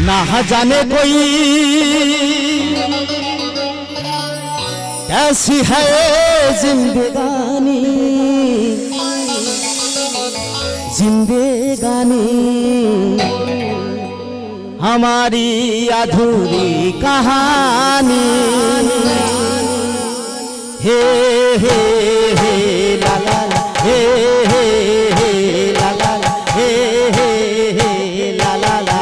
ना जाने कोई कैसी है जिंदगानी जिंदगानी हमारी अधूरी कहानी हे हे हे ला ला ला हे हे हे ला ला ला हे हे हे ला ला ला।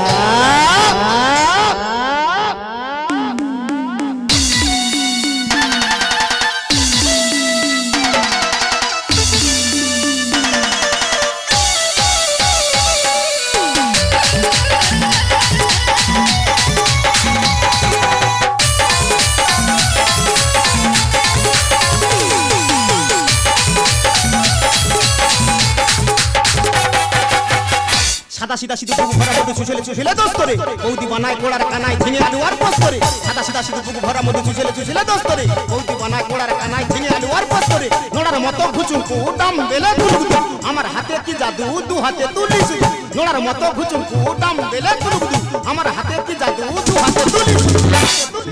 সাদা সিধা সিধু পুকু ভরা মধু চুষেলে চুষেলে দোষ করে বৌদি বানায় কোড়ার কানায় ঝিঙে আলু আর পোস্ত করে সাদা সিধা সিধু পুকু ভরা মধু চুষেলে চুষেলে দোষ করে বৌদি বানায় কোড়ার কানায় ঝিঙে আলু আর পোস্ত করে নোড়ার মতো ঘুচুকু দাম বেলে গুলগুদু আমার হাতে কি জাদু দু হাতে তুলিস নোড়ার মতো ঘুচুকু দাম বেলে গুলগুদু আমার হাতে কি জাদু দু হাতে তুলিস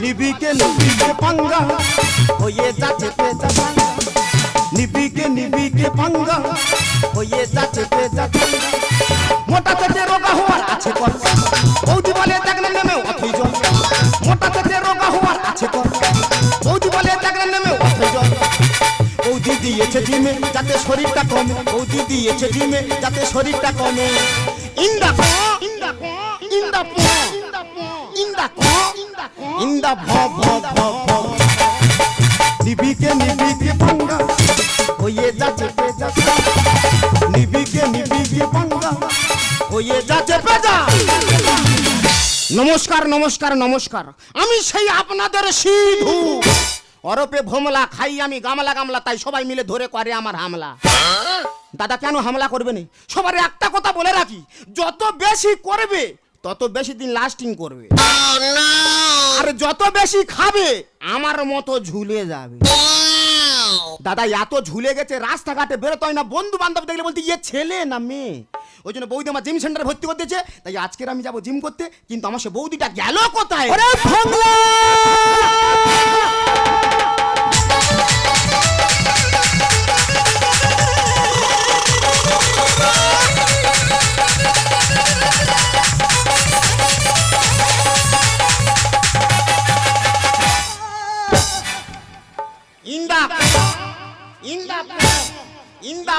নিবিকে পাঙ্গা হয়ে যাচ্ছে পে যাচ্ছে নিবিকে পাঙ্গা হয়ে যাচ্ছে পে যাচ্ছে মোটা পেটে রোগা হওয়ার আছে কর বৌদি বলে দেখলে নেমে অথই জল মোটা পেটে রোগা হওয়ার আছে কর বৌদি বলে দেখলে নেমে অথই জল বৌদি দিয়েছে জিমে যাতে শরীরটা কমে বৌদি দিয়েছে জিমে যাতে শরীরটা কমে ইন্দা ভ ইন্দা ভ ইন্দা ভ ইন্দা ভ ইন্দা ভ ভ ভ ভ নিবিকে পাঙ্গা হয়ে যাচ্ছে পে যাচ্ছে নিবিকে পাঙ্গা হয়ে যাচ্ছে পেজা। নমস্কার নমস্কার নমস্কার, আমি সেই আপনাদের সিধু অরপে ভোমলা খাই আমি গামলা গামলা, তাই সবাই মিলে ধরে করে আমার হামলা। দাদা কেন হামলা করবে না? সবার একটা কথা বলে রাখি, যত বেশি করবে তত বেশি দিন লাস্টিং করবে, আর যত বেশি খাবে আমার মতো ঝুলে যাবে। দাদা এত ঝুলে গেছে রাস্তাঘাটে বেরোতে হয় না, বন্ধু বান্ধব দেখলে বলতে ইয়ে ছেলে না মেয়ে। ওই জন্য বৌদি আমার জিম সেন্টারে ভর্তি করতে দিয়েছে, তাই আজকের আমি যাবো জিম করতে। কিন্তু আমার সে বৌদিটা গেল কোথায়? ইন্দা ইন্দা ইন্দা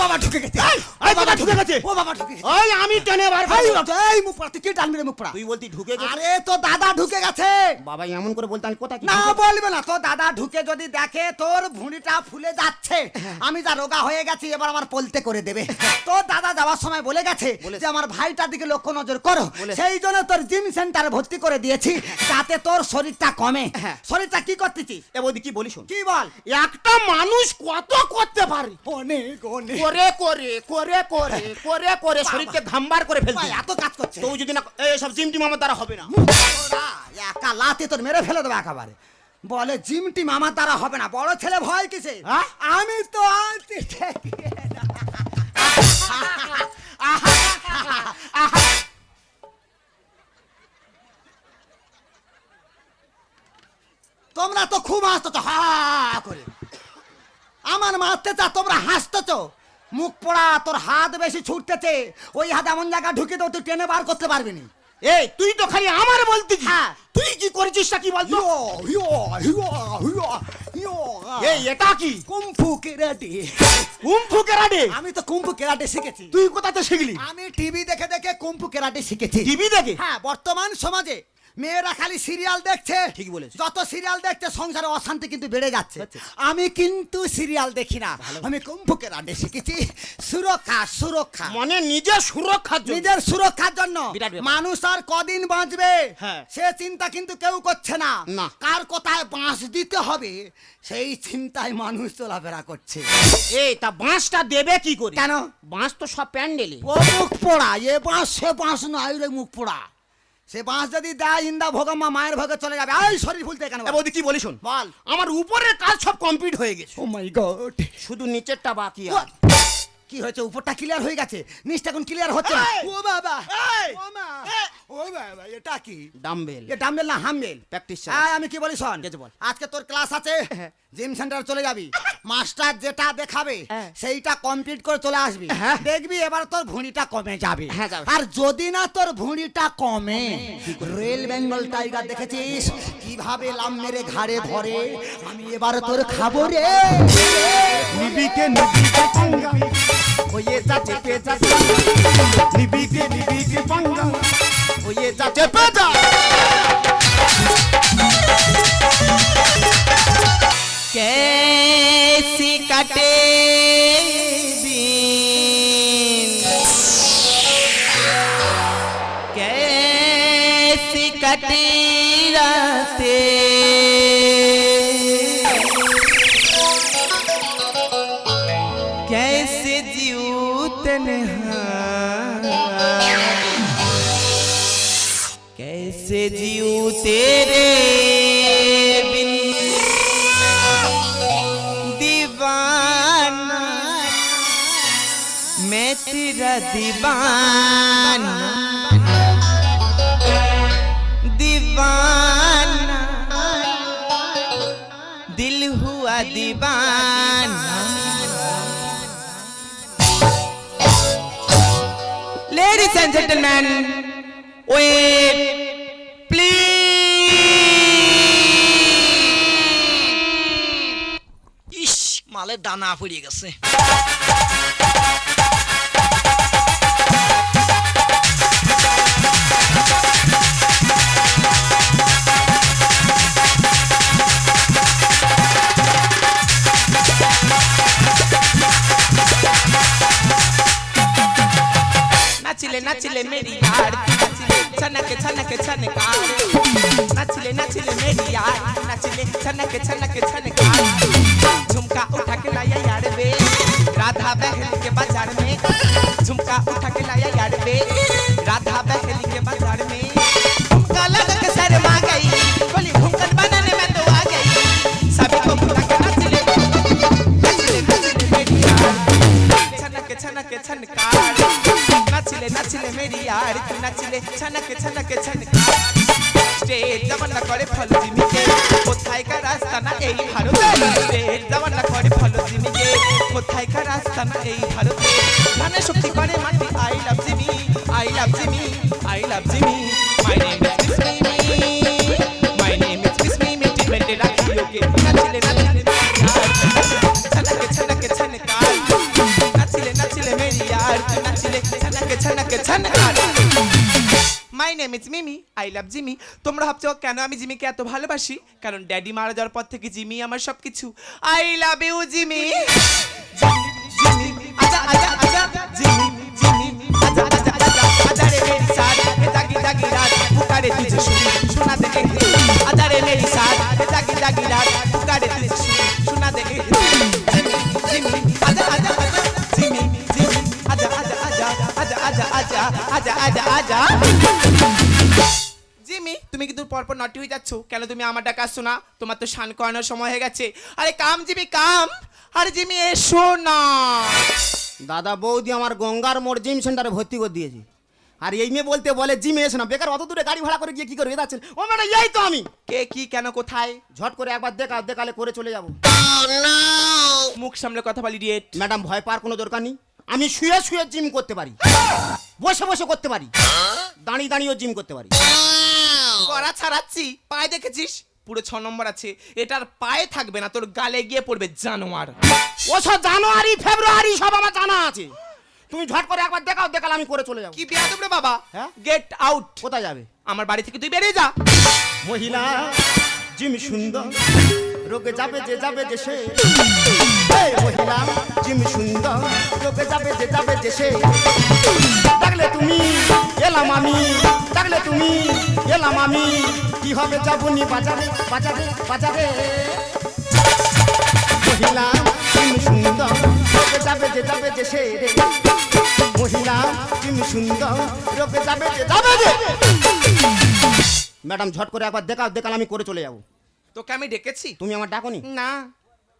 বাবা ঢুকে গেছে, এই বাবা ঢুকে গেছে, ও বাবা ঢুকে গেছে, ওই আমি টেনে বার ভাই, এই মুখ পড়া তুই টানবি রে মুখ পড়া, তুই বলতি ঢুকে গেছে। আরে তো দাদা ঢুকে গেছে। বাবা এমন করে বলতে আমি কোথায় না বলবে না, তো দাদা ঢুকে যদি দেখে তোর ভুঁড়িটা ফুলে যাচ্ছে, আমি যা রোগা হয়ে গেছি এবার আমার পলতে করে দেবে। তো দাদা যাওয়ার সময় বলে গেছে যে আমার ভাইটার দিকে লক্ষ্য নজর করো, সেই জন্য তোর জিম সেন্টারে ভর্তি করে দিয়েছি যাতে তোর শরীরটা কমে। শরীরটা কি করতেছিস? এ বৌদি কি বলিস কি বল? একটা মানুষ কত করতে পারে, অনেক অনেক করে করে করে করে করে করে শরীরকে ঘামবার করে ফেলতে, এত কাজ করছে। তুই যদি না এই সব জিম টিম আমার দ্বারা হবে না, একা লাতে তোর মেরে ফেলে দেবে একেবারে। বলে জিম টিম আমার দ্বারা হবে না, বড় ছেলে ভয় কিসে? আমি তো তোমরা তো খুব হাসতেছ হা করে, আমার মারতে চা তোমরা হাসতেছ। মুখ পোড়া, তোর হাত বেশি ছুটতেছে, ওই হাত এমন জায়গা ঢুকে তো তুই টেনে বার করতে পারবি না। এই তুই তো খালি আমার বলতিস, হ্যাঁ তুই কি করেছিস কি বলতো? এই এটা কি? কুম্ফু কেরাটে। কুম্ফু কেরাটে? আমি তো কুম্ফু কেরাটে শিখেছি। তুই কোথাতে শিখলি? আমি টিভি দেখে দেখে কুম্ফু কেরাটে শিখেছি। টিভি দেখে? হ্যাঁ, বর্তমান সমাজে মেয়েরা খালি সিরিয়াল দেখছে। ঠিক বলেছিস। যত সিরিয়াল দেখছে সংসারে অশান্তি কিন্তু বেড়ে যাচ্ছে। আমি কিন্তু সিরিয়াল দেখি না, আমি কুম্ফু কেরাটে শিখেছি। সুরক্ষা সুরক্ষা মানে নিজের সুরক্ষার জন্য, নিজের সুরক্ষার জন্য। বিরাট ব্যাপার। মানুষ আর কদিন বাঁচবে হ্যাঁ। সে চিন্তা কিন্তু কেউ করছে না। না। কার কোথায় বাঁশ দিতে হবে সেই চিন্তায় মানুষ চলাফেরা করছে। এই তা বাঁশটা দেবে কি করে? কেন? বাঁশ তো সব প্যান্ডেলে। ও মুখ পোড়া, এ বাঁশ সে বাঁশ নয় রে মুখ পোড়া। সে বাঁশ যদি দেয় ইন্দা ভোগাম্মা মায়ের ভোগে চলে যাবে। এই শরীর ফুলতে কেন? এ বৌদি কি বলি শোন, বল। আমার উপরের কাজ সব কমপ্লিট হয়ে গেছে, ও মাই গড, শুধু নিচেরটা বাকি আছে। কি হয়েছে? উপরটা ক্লিয়ার হয়ে গেছে, নিচটা এখন ক্লিয়ার হচ্ছে না। এই! ও বাবা, এই! ও মা, ও বাবা, এটা কি? ডাম্বেল এ ডাম্বেল না হামবেল? প্র্যাকটিস আমি কি বলি শোন, কিছু বল। আজকে তোর ক্লাস আছে, জিম সেন্টার চলে যাবি, মাস্টার যেটা দেখাবে হ্যাঁ। সেইটা কমপ্লিট করে চলে আসবি, হ্যাঁ। দেখবি এবার তোর ভুঁড়িটা কমে যাবে। হ্যাঁ, যাবে। আর যদি না তোর ভুঁড়িটা কমে, রেল বেঙ্গল টাইগার দেখেছিস কিভাবে লাম মেরে ঘাড়ে ধরে? আমি এবার তোর খাবো রে। নিবিকে পাঙ্গা হয়ে যাচ্ছে পেজা, নিবিকে পাঙ্গা হয়ে যাচ্ছে পেজা। कैसी कटे दिन, कैसी कटे रातें, कैसे जीऊं तन्हा, कैसे जीऊं तेरे बिन, दीवाना मैं तेरा दीवाना, दीवाना दिल हुआ दीवाना। Ladies and gentlemen, wait, please. ইস, মালের দানা পড়ে গেছে। नाचिले नाचिले मेरी यार, नाचिले छनक छनक छनकार, नाचिले नाचिले मेरी यार, नाचिले छनक छनक छनकार, झुमका उठा के लाया यार बे राधा बहली के बाजार में, झुमका उठा के लाया यार बे राधा बहली के बाजार में, झुमका लगा के शर्मा गई, बोली घूंघट बनाने में तो आ गई, सभी को बुला के नाचिले नाचिले नाचिले मेरी यार, छनक छनक छनकार, नाचिले नाचिले मेरी यार, नाचिले छनक छनक छनकार, स्टेज जमाना करे फलो जिमिके, कोথায় का रास्ता ना এই ভারতে, স্টেজ জমানা করে ফলো জিমিকে, কোথায় का रास्ता ना এই ভারতে, ধানে শক্তি করে মাটি, I love Jimmy, I love Jimmy, I love Jimmy, my name is Mimi, my name is Mimi, টিমেন্টে রাখিও কে, নাচিলে নাচিলে छनक छनक छनकार, नाचिले नाचिले मेरी यार, नाचिले छनक छनक छनकार। My name is Mimi, I love Jimmy. তোমরা ভাবছো কেন আমি জিমিকে এত ভালোবাসি? কারণ ড্যাডি মারা যাওয়ার পর থেকে জিমি আমার সবকিছু। I love you Jimmy, Jimmy আজা আজা আজা, জিমি জিমি আজা আজা আজা, আজা রে মেরি साथ ये जागी जागी रात पुकारे तुझे सुना दे, आजा रे मेरी साथ ये जागी जागी रात पुकारे तुझे सुना दे, जिमी आजा आजा आजा, जिमी जिमी आजा आजा आजा आजा आजा आजा आजा आजा आजा। জিমি তুমি কিন্তু পরপর নটি হয়ে যাচ্ছ কেন? তুমি আমার ডাকা আসছো না? তোমার তো শান করানোর সময় হয়ে গেছে। আরে কাম জিমি কাম, আরে জিমি এসো না। দাদা বৌদি আমার গঙ্গার মোড় জিম সেন্টারে ভর্তি করে দিয়েছি, আর এই মেয়ে বলতে বলে জিমে এসে না, বেকার অত দূরে গাড়ি ভাড়া করে গিয়ে কি করবে? যাচ্ছেন ও মানে এই তো আমি, কে কি কেন কোথায়? ঝট করে একবার দেখালে করে চলে যাব। মুখ সামলে কথা বলি ডিয়েট। ম্যাডাম ভয় পাওয়ার কোনো দরকার নেই, আমি শুয়ে শুয়ে জিম করতে পারি, বসে বসে করতে পারি, দাঁড়িয়ে দাঁড়িয়েও জিম করতে পারি। করা ছাড়াচ্ছি, পায়ে দেখেছিস পুরো 6 নম্বর আছে, এটার পায়ে থাকবে না, তোর গালে গিয়ে পড়বে জানোয়ার। ওসব জানুয়ারি ফেব্রুয়ারি সব আমার জানা আছে, তুমি ঝট করে একবার দেখালে আমি করে চলে যাব। কি বিয়াদব রে বাবা, হ্যাঁ? Get out. কোথায় যাবে? আমার বাড়ি থেকে তুই বেরিয়ে যা। মহিলা জিম সুন্দর, রোগে যাবে যে সে, এই মহিলা জিম সুন্দর, রোগে যাবে যে সে, ডাকলে তুমি এলাম আমি, ডাকলে তুমি এলাম আমি, কি হবে যাবনি বাজারে বাজারে বাজারে, মহিলা জিম সুন্দর, রোগে রোগে যাবে যে সে রে মহিলা তুমি সুন্দর রোগে যাবে যে ম্যাডাম ঝট করে একবার দেখাল আমি করে চলে যাবো। তোকে আমি ডেকেছি? তুমি আমার ডাকনি? না,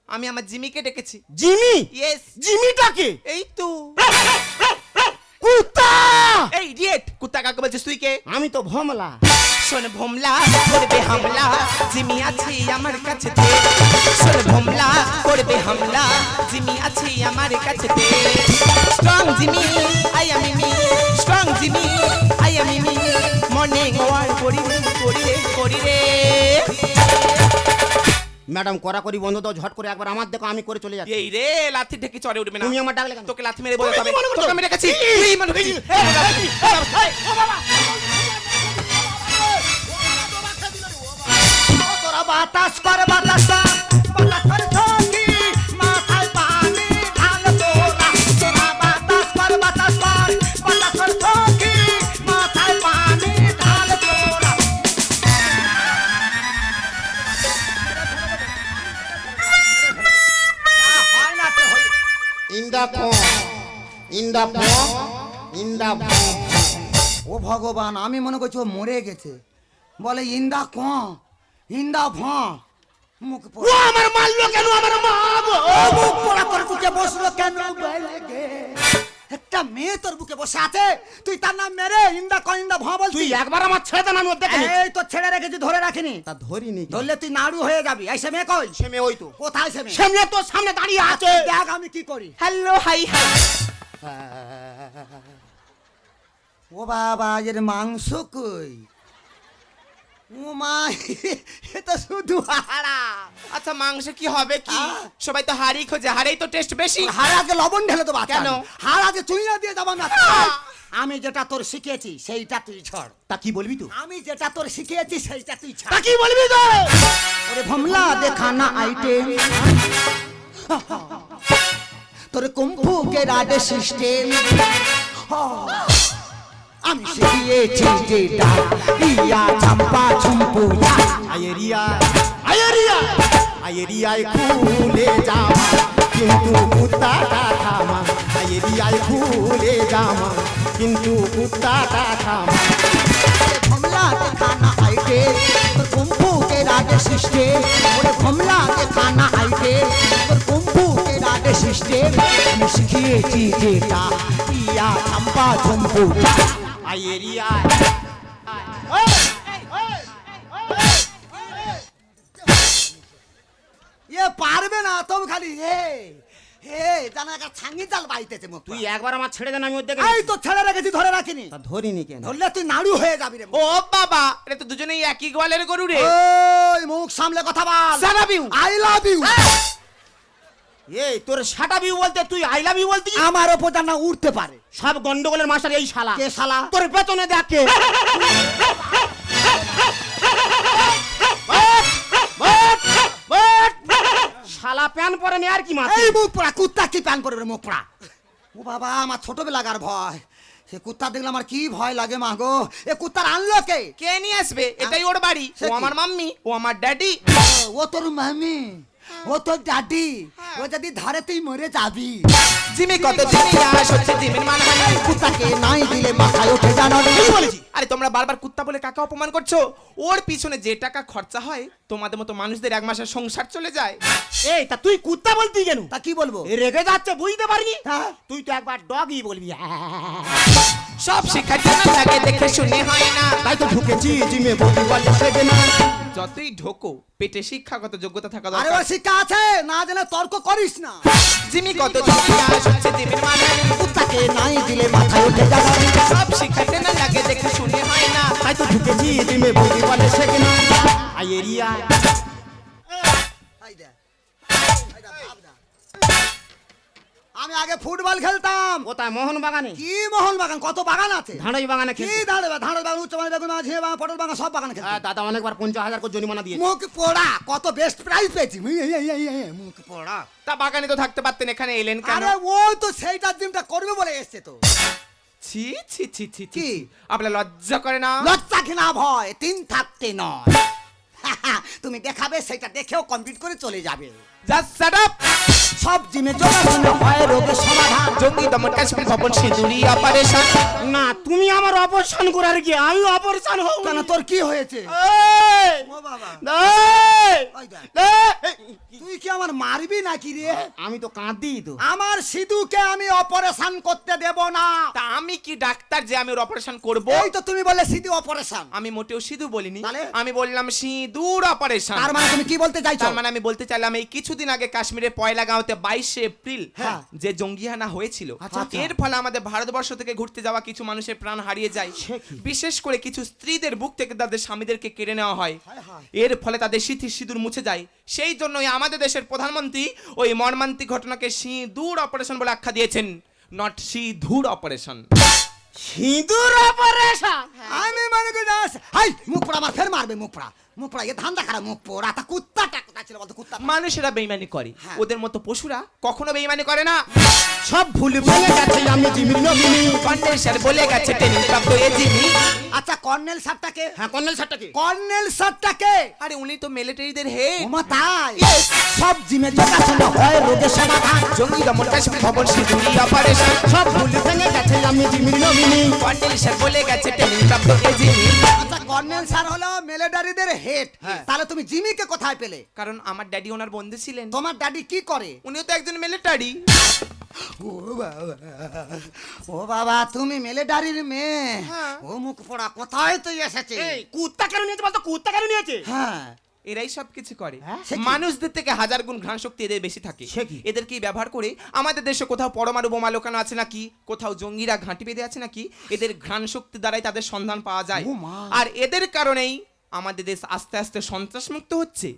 আমি আমার জিমিকে ডেকেছি। জিমি? ইয়েস। জিমিটাকে? এই তো কুত্তা। এই ইডিয়েট, কুত্তা কাকে বলছিস তুই? কে? আমি তো ভমলা। শোন ভোমলা করবে হামলা, জিমি আছে আমার কাছে। শোন ভোমলা করবে হামলা, জিমি আছে আমার কাছে। Strong Jimmy I am me, strong Jimmy I am me. Morning walk করি রে। ম্যাডাম করা করি বন্ধ দাও, ঝট করে একবার আমার দেখো আমি করে চলে যাচ্ছি। এই রে লাথি ঢেকে চড়ে উঠবে না। তুমি আমার ডাকলে কেন? তোকে লাথি মেরে বলতে হবে। তুমি মনে করছো? তোকে আমি ডেকেছি, তুই মনে করছিস? তোরা বাতাস কর বাতাস কর ঠকি মাথায় পানি ঢাল তোরা। তোরা বাতাস কর বাতাস কর ঠকি মাথায় পানি ঢাল তোরা। হয় না তে হয়। ইন্দা ও ভগবান, আমি মনে করছি ও মরে গেছে। বলে ইন্দা ক ইন্দা ভ মুখ ও আমার মারলো কেন? আমার মা গো। মুখ পোড়া করে বুকে বসলো কেন? বলে গে একটা মেয়ে তোর বুকে বসে আছে, তুই তার নাম মেরে ইন্দা ক ইন্দা ভ বলছিস? তুই একবার আমার ছেড়ে দেন, আমি ওর দেখে নিই। এই তো ছেড়ে রেখেছি, ধরে রাখিনি। তা ধরিনি। ধরলে তুই নাড়ু হয়ে যাবি। এই সে মেয়ে কই? সে মেয়ে ওই তো কোথায় সে মেয়ে? সামনে তোর সামনে দাঁড়িয়ে আছে। দেখ আমি কি করি। Hello hi high. ও বাবা, এর মাংস কই? ও মা, এ তো শুধু হাড়া। আচ্ছা মাংস কি হবে কি? হ্যাঁ। সবাই তো হাড়ি খোঁজে, হাড়েই তো টেস্ট বেশি। হাড় আগে লবণ ঢেলে দেবো। কেন? হাড় আগে চুইয়া দিয়ে যাবো না। আমি যেটা তোর শিখিয়েছি সেইটা তুই ছড়। তা কি বলবি তুই? আমি যেটা তোর শিখিয়েছি সেইটা তুই তা ছাড়। কি বলবি তুই? ওরে ভমলা দেখানা আইটেম, তোর কুম্ফু কে রাডে সিস্টেম আমি শিখিয়েছি যেটা ইয়া চাম্পা ঝুম্পু। আয়েরিয়ায় খুলে জামা কিন্তু কুত্তাটা থামা। আয়েরিয়ায় খুলে জামা কিন্তু কুত্তাটা থামা। ভমলা দেখানা আইটেম, তোর কুম্ফু কে রাডে সিস্টেম। ওরে ভমলা দেখানা আইটেম, তোর কুম্ফু কে রাডে সিস্টেম আমি শিখিয়েছি যেটা ইয়া চাম্পা ঝুম্পু। আয়েরিয়ায় এ পারবে না তুমি খালি হে হে জানা একটা ছাঙ্গি জাল বাইতেছে মুখ। তুই একবার আমার ছেড়ে দেন, আমি ওর দেখে এই নিই। তো ছেড়ে রেখেছি, ধরে রাখিনি। তা ধরিনি কেন? ধরলে তুই নাড়ু হয়ে যাবি রে। ও বাবা, এটা তো দুজনেই একই গোয়ালের গরু রে। ওই মুখ সামলে কথা বল। Shut up you! I love you. এই তোর শাটাবি বলতে তুই আই লাভ ইউ বলতি? আমার ওপর না উঠতে পারে। সব গন্ডগোলের মাস্টার এই শালা। কে শালা? তোর পেছনে দেখে। শালা প্যান পরে নে আর কি মাথা। এই মুখ পোড়া কুত্তা কি প্যান পরবে রে মুখ পোড়া? ও বাবা, আমার ছোটবেলাকার ভয়। সে কুত্তা দেখলে আমার কি ভয় লাগে মা গো। এ কুত্তার আনলো কে? কে নিয়ে আসবে? এটাই ওর বাড়ি। সে ও কি? আমার মাম্মি, ও আমার ড্যাডি। ও তোর মামি, ও তোর ডাডি। ও যদি ধরে তুই মরে যাবি। জিমি কত জিনিয়াস হচ্ছে জিমির মানহানি। কুত্তাকে নাই দিলে মাথায় ওঠে জানো না। কি বলেছি? আরে তোমরা বারবার কুত্তা বলে কাকা অপমান করছো। ওর পিছনে যে টাকা খরচা হয় তোমাদের মতো মানুষদের এক মাসের সংসার চলে যায়। এই তা তুই কুত্তা বলতি কেন? তা কি বলবো? এ রেগে যাচ্ছে বুঝতে পারিনি। হ্যাঁ। তুই তো একবার ডগই বলবি। সব শেখার জন্য লাগে, দেখে শুনে হয় না। তাই তো ঢুকেছি জিমে বলি বলে সেবে না। যতই ঢোকো পেটে শিক্ষাগত যোগ্যতা থাকা আরে দরকার। ও শিক্ষা আছে, না জেনে তর্ক করিস না। জিমি কত জিনিয়াস হচ্ছে জিমির মানহানি। কুত্তাকে নাই দিলে মাথায় ওঠে জানো না। সব শেখার জন্য লাগে, দেখে শুনে হয় না। তাই তো ঢুকেছি জিমে বলি বলে সেবে না। আয়েরিয়া আমি আগে ফুটবল খেলতাম। কোথায়? মোহন বাগানে। কি মোহন বাগান? কত বাগান আছে। ধানই বাগানে কি খেলছি। ধারে বাগান, উচ্চ বাগান, বেগুন বাগান, ঝিঙে বাগান, পটল বাগান, সব বাগান খেলতাম। দাদা অনেকবার 50,000 করে জরিমানা দিয়েছে। মুখ পোড়া, কত বেস্ট প্রাইজ পেয়েছি। মুখ পোড়া। তা বাগানে তো থাকতে পারতেন, এখানে এলেন কেন? আরে ও তো সেইটার দিনটা করবে বলে এসছে তো। ছি ছি ছি ছি কি? ছি। আপনার লজ্জা করে না? লজ্জা ঘৃণা ভয় তিন থাকতে নয়। তুমি দেখাবে, সেটা দেখেও কমপ্লিট করে চলে যাবে। Just shut up. সব জিমে যোগাসনে হয় রোগের সমাধান। জঙ্গি দমন কাশ্মীর ভবন সিঁদুরি অপারেশন। না তুমি আমার অপারেশন করার কি আমি অপারেশন হব কেন, তোর কি হয়েছে? এই! ও বাবা, এই! ওই দেখ। এই! তুই কি আমার মারবি নাকি রে? আমি তো কাঁদি তো। আমার সিধুকে আমি অপারেশন করতে দেব না। তা আমি কি ডাক্তার যে আমি ওর অপারেশন করব? এই তো তুমি বলে সিধু অপারেশন। আমি মোটেও সিঁদুর বলিনি, তাহলে? আমি বললাম সিঁদুর অপারেশন। তার মানে তুমি কি বলতে চাইছো? তার মানে আমি বলতে চাইলাম এই কিছুদিন আগে কাশ্মীরের পয়লাগাঁওতে 22শে এপ্রিল হ্যাঁ। যে জঙ্গিহানা হয়েছিল, আচ্ছা, আচ্ছা। এর ফলে আমাদের ভারতবর্ষ থেকে ঘুরতে যাওয়া কিছু মানুষের প্রাণ হারিয়ে যায়। বিশেষ করে কিছু স্ত্রীদের বুক থেকে তাদের স্বামীদেরকে কেড়ে নেওয়া হয়। হায় হায়। এর ফলে তাদের স্মৃতি সিঁদুর মুছে যায়। সেই জন্যই আমাদের দেশের প্রধানমন্ত্রী ওই মর্মান্তিক ঘটনাকে সিঁদুর অপারেশন বলে আখ্যা দিয়েছেন, নট সিঁদুর অপারেশন। সিঁদুর অপারেশন আমি মনে করি না। হাই, মুখ পোড়া আমার ফের মারবে। মুখ পোড়া, মুখ পোড়া, এ ধান্দা খারাপ। মুখ পোড়া তা কুত্তাটা কোথায় ছিল বলতো? কুত্তা মানুষেরা বেইমানি করে, হ্যাঁ। ওদের মতো পশুরা কখনো বেইমানি করে না। সব ভুল ভেঙে গেছে আমি জিমির নবীনী। কন্ডেন্সার বলে গেছে ট্রেনিং প্রাপ্ত এজিমি। আচ্ছা, কর্নেল স্যারটাকে? হ্যাঁ কর্নেল স্যারটাকে কর্নেল স্যারটাকে? আরে উনি তো মিলিটারিদের হেড। ওমা তাই? সব জিমে যোগাসনে হয় রোগের সমাধান। জঙ্গি দমন কাশ্মীর ভবন সিঁদুরি অপারেশন। সব ভুল ভেঙে গেছে আমি জিমির নবীনী। কন্ডেন্সার বলে গেছে ট্রেনিং প্রাপ্ত এজিমি। আচ্ছা, কর্নেল স্যার হলো মিলিটারিদের হেড, তাহলে তুমি জিমিকে কোথায় পেলে? কারণ আমার ড্যাডি ওনার বন্ধু ছিলেন। তোমার ড্যাডি কি করে? উনিও তো একজন মিলিটারি। ও বাবা, ও বাবা, তুমি মিলিটারির মেয়ে? হ্যাঁ। ও মুখ পোড়া, কোথায় তুই এসেছে? এই কুত্তা কেন নিয়েছে বলতো? কুত্তা কেন নিয়েছে? হ্যাঁ, এরাই সব কিছু করে। সে কি? মানুষদের থেকে হাজার গুণ ঘ্রাণ শক্তি এদের বেশি থাকে। সে কি? এদেরকেই ব্যবহার করে আমাদের দেশে কোথাও পরমাণু বোমা লোকানো আছে নাকি, কোথাও জঙ্গিরা ঘাঁটি বেঁধে আছে নাকি, এদের ঘ্রাণ শক্তি দ্বারাই তাদের সন্ধান পাওয়া যায়। ও মা। আর এদের কারণেই আমাদের দেশ আস্তে আস্তে সন্ত্রাস মুক্ত হচ্ছে।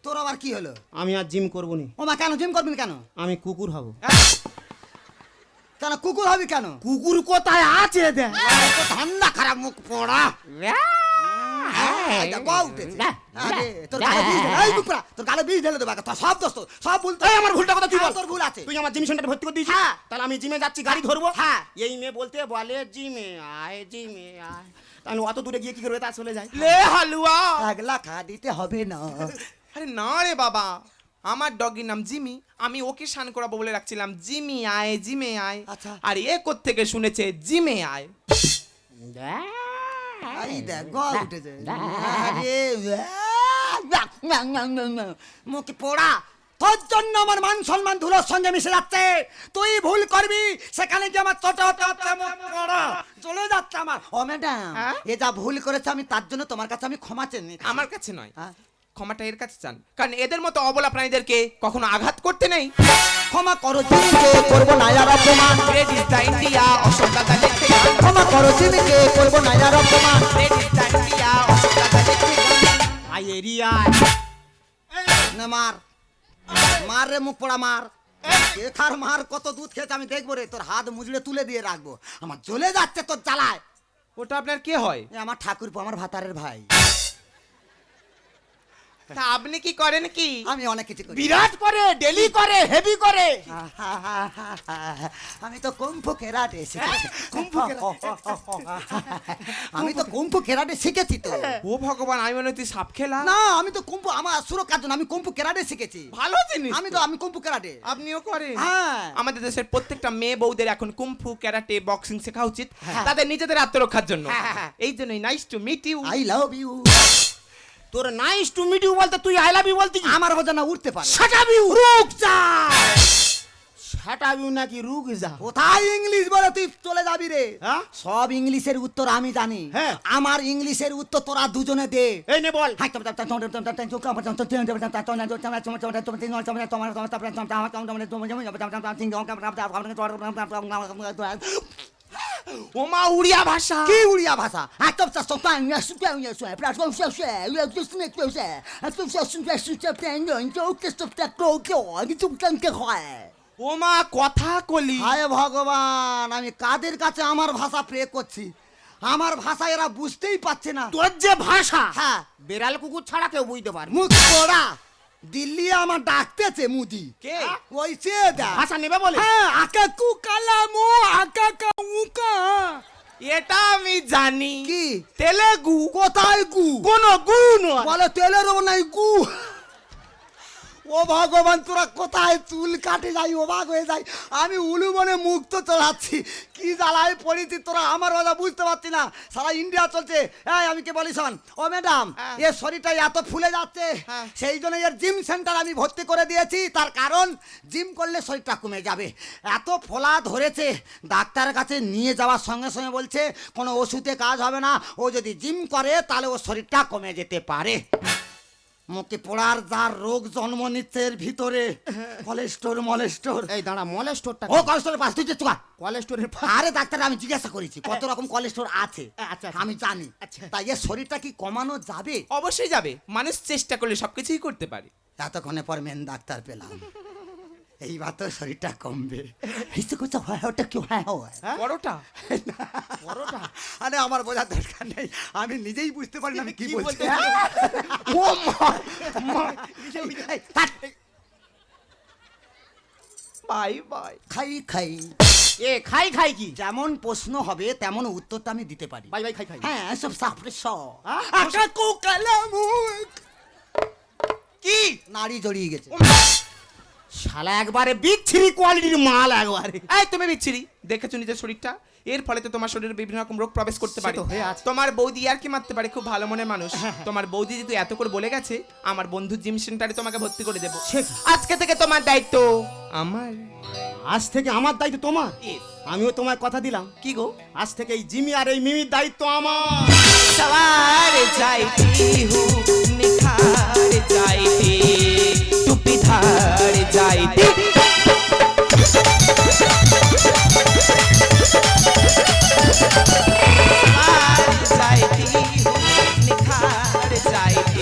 তোর আবার কি হলো? আমি আর জিম করব না। ও মা, কেন জিম করবি না কেন? আমি কুকুর হব। কেন কুকুর হবি কেন? কুকুর কোথায় আছে দেখ। তো ধান্দা খারাপ, মুখ পোড়া। এই দেখ, গা উঠেছে। আরে, তোর গালে বিষ ঢেলে- এই মুখ পোড়া, তোর গালে বিষ ঢেলে দেবো একটা। তোর সব দোষ তোর, সব ভুল তোর। এই আমার ভুলটা কথা তুই বল। তোর ভুল আছে। তুই আমার জিম সেন্টারে ভর্তি করে দিয়েছিস। হ্যাঁ। তাহলে আমি জিমে যাচ্ছি, গাড়ি ধরবো। হ্যাঁ। এই মেয়ে বলতে বলে জিমে আয় জিমে আয়, তাহলে অত দূরে গিয়ে কি করবে? তা চলে যায়। লে হালুয়া। 1 লাখ দিতে হবে না। আরে না রে বাবা, আমার ডগির নাম জিমি, আমি ওকে শান করাবো বলে রাখছিলাম জিমি আয় জিমে আয়। আচ্ছা। আর এ কোত্থেকে শুনেছে জিমে আয়। এই দেখ, গা উঠেছে। আরে, মুখ পোড়া, তোর জন্য আমার মান সম্মান ধুলোর সঙ্গে মিশে যাচ্ছে। তুই ভুল করবি, সেখানে গিয়ে আমার ছোট হচ্ছে, মুখ পোড়া চলে যাচ্ছে আমার। ও ম্যাডাম, হ্যাঁ? এ যা ভুল করেছে আমি তার জন্য তোমার কাছে আমি ক্ষমা চেয়ে নিচ্ছি। আমার কাছে নয়, হ্যাঁ? ক্ষমাটা এর কাছে চান, কারণ এদের মতো অবলা প্রাণীদেরকে কখনো আঘাত করতে নেই। ক্ষমা করো জিমিকে, করবো না আর অপমান। Great is the India, Ashok দাদা লিখতে গান। ক্ষমা করো জিমিকে, করবো না আর অপমান। Great is the India, Ashok দাদা লিখতে গান। আয় এরিয়া না, মার মার রে, মুখ পোড়া মার। এখার মার কত দুধ খেয়েছে আমি দেখবো রে। তোর হাত মুজড়ে তুলে দিয়ে রাখবো। আমার জ্বলে যাচ্ছে তোর জ্বালায়। ওটা আপনার কে হয়? এ আমার ঠাকুরপো, আমার ভাতারের ভাই। তা আপনি কি করেন কি? আমি অনেক কিছু করি। বিরাট করে, ডেলি করে, হেভি করে। আমি তো কুম্ফু কেরাটে শিখেছি। আমি তো কুম্ফু কেরাটে শিখেছি তো। ও ভগবান, আমি মনে হয় তুই সাপ খেলা। না, আমি তো কুম্ফু, আমার সুরক্ষার জন্য আমি কুম্ফু কেরাটে শিখেছি। ভালো জিনিস। আমি কুম্ফু কেরাটে। আপনিও করেন? হ্যাঁ। আমাদের দেশের প্রত্যেকটা মেয়ে বউদের এখন কুম্ফু, ক্যারাটে, বক্সিং শেখা উচিত, হ্যাঁ। তাদের নিজেদের আত্মরক্ষার জন্য। হ্যাঁ। এই জন্যই nice to meet you. I love you. তোর নাইস টু মিট ইউ বলতে তুই আই লাভ ইউ বলতি কি? আমার বোঝা না উঠতে পারে। শাট আপ ইউ, রুক যা। শাট আপ ইউ নাকি রুক যা? কোথায় ইংলিশ বলে তুই চলে যাবি রে? হ্যাঁ? সব ইংলিশের উত্তর আমি জানি। হ্যাঁ। আমার ইংলিশের উত্তর তোরা দুজনে দে। এই নে বল। ওমা উড়িয়া ভাষা। কি উড়িয়া ভাষা? ওমা কথা কলি। হায় ভগবান, আমি কাদের কাছে আমার ভাষা প্রয়োগ করছি? আমার ভাষা এরা বুঝতেই পারছে না। তোর যে ভাষা, হ্যাঁ, বেড়াল কুকুর ছাড়া কেউ বুঝতে পারবে না। মুখ পোড়া, দিল্লি আমার ডাকতেছে মুদি। কে? ওই সে দা ভাষা নেবে বলে? হ্যাঁ, আকা কু কালা মু আকা কা উকা। এটা আমি জানি। কি? তেলেগু। কোথায় গু? কোনো গু নয়। বলে তেলের ও নাই গু। ও ভগবান, তোরা কোথায় চুল কাটে যাই, অবাক হয়ে যাই। আমি উলু মনে মুক্ত চড়াচ্ছি, কি জ্বালায় পড়েছি তোরা, আমার কথা বুঝতে পারছি না। সারা ইন্ডিয়া চলছে। এই আমি কে বলি শোন, ও ম্যাডাম, এর শরীরটা এত ফুলে যাচ্ছে, সেই জন্য এর জিম সেন্টার আমি ভর্তি করে দিয়েছি। তার কারণ জিম করলে শরীরটা কমে যাবে। এত ফোলা ধরেছে, ডাক্তারের কাছে নিয়ে যাওয়ার সঙ্গে সঙ্গে বলছে কোনো ওষুধে কাজ হবে না, ও যদি জিম করে তাহলে ওর শরীরটা কমে যেতে পারে। মুখে পোড়ার যার রোগ জন্ম নিচ্ছে এর ভিতরে, কোলেস্টোর মলেস্টোর। এই দাঁড়া, মলেস্টোরটা ও কোলেস্টোরের পাশ তুই যেতে পার। কোলেস্টোরের আরে ডাক্তার, আমি জিজ্ঞাসা করেছি কত রকম কোলেস্টোর আছে। আচ্ছা, আমি জানি। আচ্ছা। তাই এর শরীরটা কি কমানো যাবে? অবশ্যই যাবে, মানুষ চেষ্টা করলে সবকিছুই করতে পারে। এতক্ষণে পর মেন ডাক্তার পেলাম, এইবার তো শরীরটা কমবে। হিসে করছে হয়, ওটা কি হয়? বড়টা বড়টা? আরে আমার বোঝার দরকার নেই, আমি নিজেই বুঝতে পারি না আমি কি বলছি। বলতে ও মা, এই, থাক। Bye bye. খাই খাই, এ খাই খাই কি? যেমন প্রশ্ন হবে তেমন উত্তরটা আমি দিতে পারি। বাই বাই খাই খাই। হ্যাঁ, সব সাপড়ে কি? নাড়ি জড়িয়ে গেছে। শালা একবারে বিচ্ছিরি কোয়ালিটির মাল একবারে। এই তুমি বিচ্ছিরি, দেখেছো নিজের শরীরটা? এর ফলে তো তোমার শরীরে বিভিন্ন রকম রোগ প্রবেশ করতে সে পারে। তো হয়ে আছে। তোমার বৌদি আর কি মারতে পারে, খুব ভালো মনের মানুষ। তোমার বৌদি যদি এত করে বলে গেছে, আমার বন্ধু জিম সেন্টারে তোমাকে ভর্তি করে দেবো। সে কি? আজকে থেকে তোমার দায়িত্ব আমার। আজ থেকে আমার দায়িত্ব তোমার? Yes. আমিও তোমায় কথা দিলাম, কি গো? আজ থেকে এই জিমি আর এই মিমির দায়িত্ব আমার। सवार जाती हूँ निखार जाती तू पिधार जाती सवार जाती हूँ निखार जाती